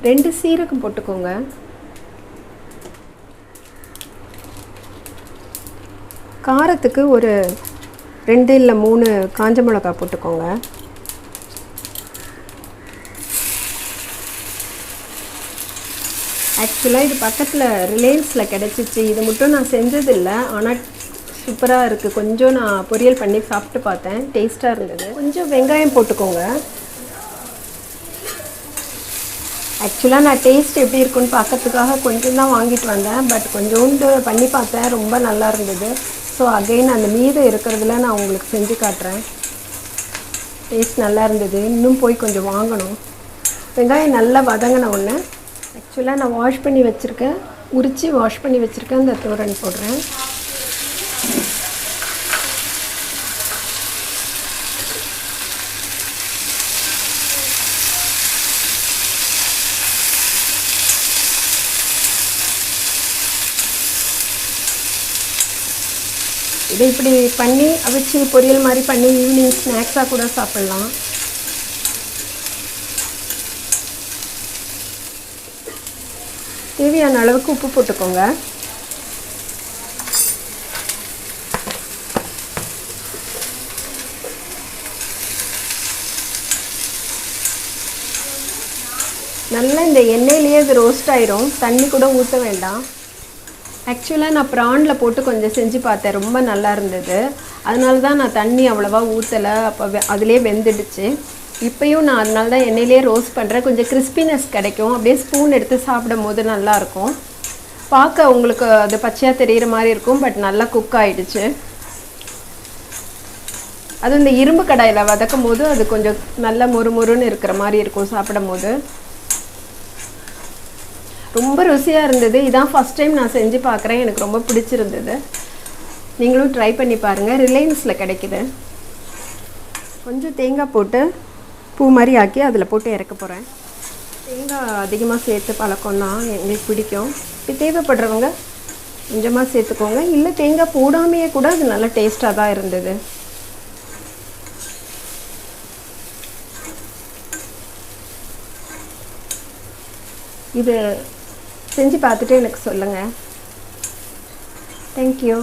2 சீரகம் போட்டுக்கோங்க. காரத்துக்கு ஒரு 2 இல்ல 3 காஞ்ச மிளகாய் போட்டுக்கோங்க. ஆக்சுவலாக இது பக்கத்தில் ரிலையன்ஸில் கிடச்சிச்சு. இது மட்டும் நான் செஞ்சதில்லை, ஆனால் சூப்பராக இருக்குது. கொஞ்சம் நான் பொரியல் பண்ணி சாப்பிட்டு பார்த்தேன், டேஸ்ட்டாக இருந்தது. கொஞ்சம் வெங்காயம் போட்டுக்கோங்க. ஆக்சுவலாக நான் டேஸ்ட் எப்படி இருக்குன்னு பார்க்கறதுக்காக கொஞ்சம் தான் வாங்கிட்டு வந்தேன். பட் கொஞ்சோண்டு பண்ணி பார்த்தேன், ரொம்ப நல்லா இருந்தது. ஸோ அகெயின் அந்த மீதம் இருக்கிறதுல நான் உங்களுக்கு செஞ்சு காட்டுறேன். டேஸ்ட் நல்லா இருந்தது. இன்னும் போய் கொஞ்சம் வாங்கணும். வெங்காயம் நல்லா வதங்கின ஒன்று. ஆக்சுவலாக நான் வாஷ் பண்ணி வச்சுருக்கேன், உரித்து வாஷ் பண்ணி வச்சுருக்கேன். இந்த தோரன் போடுறேன். இதை இப்படி பண்ணி அவிச்சு பொரியல் மாதிரி பண்ணி ஈவினிங் ஸ்நாக்ஸாக கூட சாப்பிட்லாம். தேவையான அளவுக்கு உப்பு போட்டுக்கோங்க. நல்லா இந்த எண்ணெயிலேயே இது ரோஸ்ட் ஆயிரும், தண்ணி கூட ஊற்ற வேண்டாம். ஆக்சுவலாக நான் ப்ரானில் போட்டு கொஞ்சம் செஞ்சு பார்த்தேன், ரொம்ப நல்லா இருந்தது. அதனால தான் நான் தண்ணி அவ்வளோவா ஊற்றலை. அப்போ அதிலே வெந்துடுச்சு. இப்போயும் நான் அதனால தான் எண்ணெயிலே ரோஸ்ட் பண்ணுறேன். கொஞ்சம் கிறிஸ்பினஸ் கிடைக்கும். அப்படியே ஸ்பூன் எடுத்து சாப்பிடும் போது நல்லாயிருக்கும். பார்க்க உங்களுக்கு அது பச்சையாக தெரிகிற மாதிரி இருக்கும், பட் நல்லா குக் ஆகிடுச்சு. அது இந்த இரும்பு கடாயில் வதக்கும் போது அது கொஞ்சம் நல்லா மொறுமொறுன்னு இருக்கிற மாதிரி இருக்கும் சாப்பிடும் போது. ரொம்ப ருசியாக இருந்தது. இதான் ஃபஸ்ட் டைம் நான் செஞ்சு பார்க்குறேன், எனக்கு ரொம்ப பிடிச்சிருந்தது. நீங்களும் ட்ரை பண்ணி பாருங்கள், ரிலையன்ஸில் கிடைக்குது. கொஞ்சம் தேங்காய் போட்டு பூ மாதிரி ஆக்கி அதில் போட்டு இறக்க போகிறேன். தேங்காய் அதிகமாக சேர்த்து பழக்கம்னா எங்களுக்கு பிடிக்கும். இப்போ தேவைப்படுறவங்க கொஞ்சமாக சேர்த்துக்கோங்க, இல்லை தேங்காய் போடாமையே கூட அது நல்லா டேஸ்ட்டாக தான் இருந்தது. இது செஞ்சு பார்த்துட்டு எனக்கு சொல்லுங்கள். தேங்க்யூ.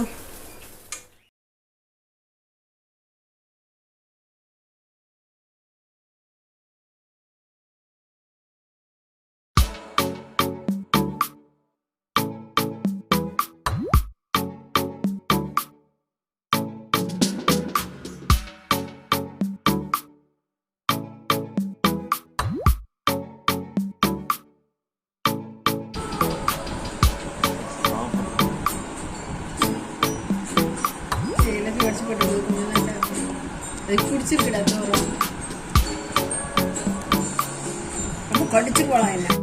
பிடிச்சிருக்குடா தோரம். ரொம்ப கடிச்சு போகலாம். இல்லை